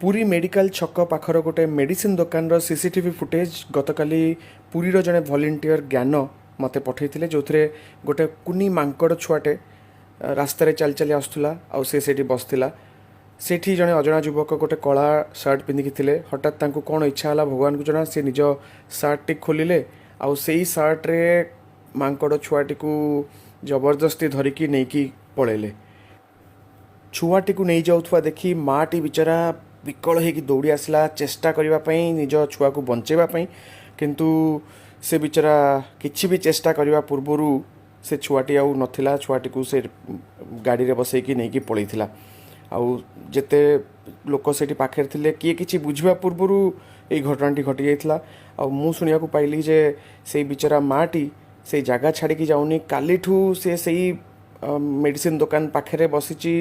Puri medical छक पाखर गोटे medicine दुकान रो सीसीटीवी फुटेज गतकाली पुरीर जड़े भलेंटियर ज्ञान मते पठेइथिले जो गोटे कुनी मांकड़ छुआटे रास्तार चल चली आसुला आउ से बसला सेठी जड़े अजना युवक गोटे कला सर्ट पिंधिकी थिले हठात तांको कौन इच्छा है भगवान को जना से निज सर्ट टी खोलिले आउ से सर्ट्रे मांकड़ छुआटी को जबरदस्ती धरिकी नहीं पलैले छुआटी को नहीं जाऊथुआ देखी माटी बिचारा विकल होगी दौड़ी आसला चेष्टा करने निज छुआ को बंचेवाई किंतु से बिचारा किछि भी चेष्टा करने पूर्वर से छुआटी आउ नथिला छुआटी को से गाड़ी रे बसैकी नहीं पलैथिला आउ जेते लोक से पाखे थे किए किछि बुझवा पूर्वर ये घटनाटी घटी जाइथिला आउ मु सुनिया को पाइली जे से बिचारा माटी से जगह छाड़ी जाऊनी कालीठू से सही मेडिसिन दुकान पाखे बसीची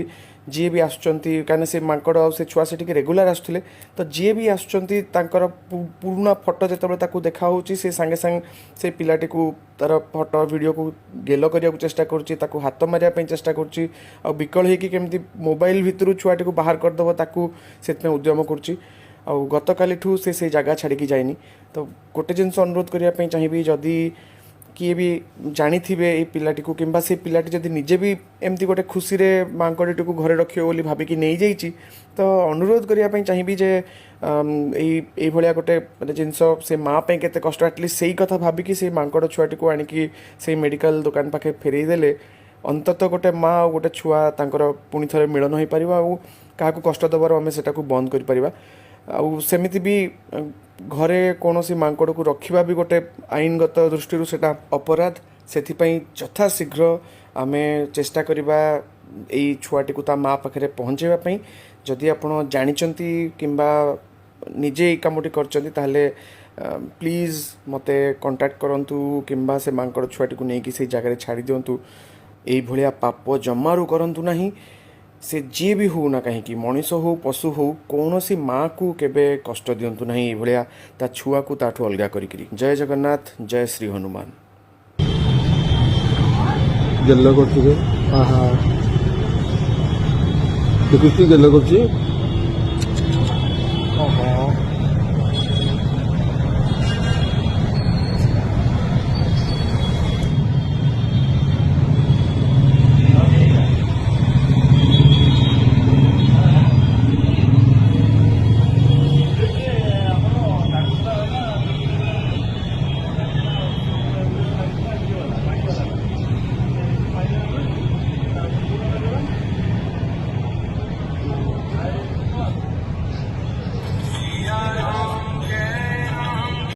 जी भी आसुचंती कहीं से मांकड़ आ से छुआ से रेगुलर आसुले तो जी भी आसुचंती तांकर पुराना फोटो जो देखा होची से सांगे सांग से पिलाटी को तार फोटो वीडियो को गेल करने को चेष्टा करुच्ची हाथ मारे चेष्टा करुच्ची आ विकल होगी केमती मोबाइल भितर छुआटी को बाहर करदेव ताकू से उद्यम करुच्ची आ गतकाली से जगह छाड़ी जाइनी तो गोटे जिनस अनुरोध करने चाहिए जदि किए भी जानी थे ये पिलाटी को कि से पिलाटी जब निजे भी एमती गोटे खुशी मांकड़ीटी को घरे रखिए बोली भाविकी नहीं जाइए तो अनुरोध करने चाहिए जे ये भाया गोटे जिनस से माँ पे केते कष्ट एटलिस्ट से कथा भाविकी से मांकड़ छुआटी को आणिकी से मेडिकल दुकान पाखे फेरई देले अंततः गोटे माँ और गोटे छुआ तांकर पुणी थे मिलन हो पार क्या कष्ट दबार आम से बंद कर सेमिति भी घरे कौन सी मांकड़ को रखा भी गोटे आईनगत दृष्टि से अपराध से यथा शीघ्र आम चेष्टा करवा यही छुआटी को ता माँ पाखे पहुँचवाई जदि आप जानी किंबा निजे ये कमटी कर प्लीज मते कांटेक्ट करंतु किंबा से मांकड़ छुआटी को लेकिन से जगह छाड़ी दिंतु यही पाप जमारू करंतु नहीं से जी भी हो ना कहीं मनीष हो पशु हो कौन सी माँ को केबे कष्ट दिंतु ना ये ता छुआ को ताठू अलगा करी। जय जगन्नाथ जय श्री हनुमान। गेल करछे आहा देखुची गेल करछी ओहो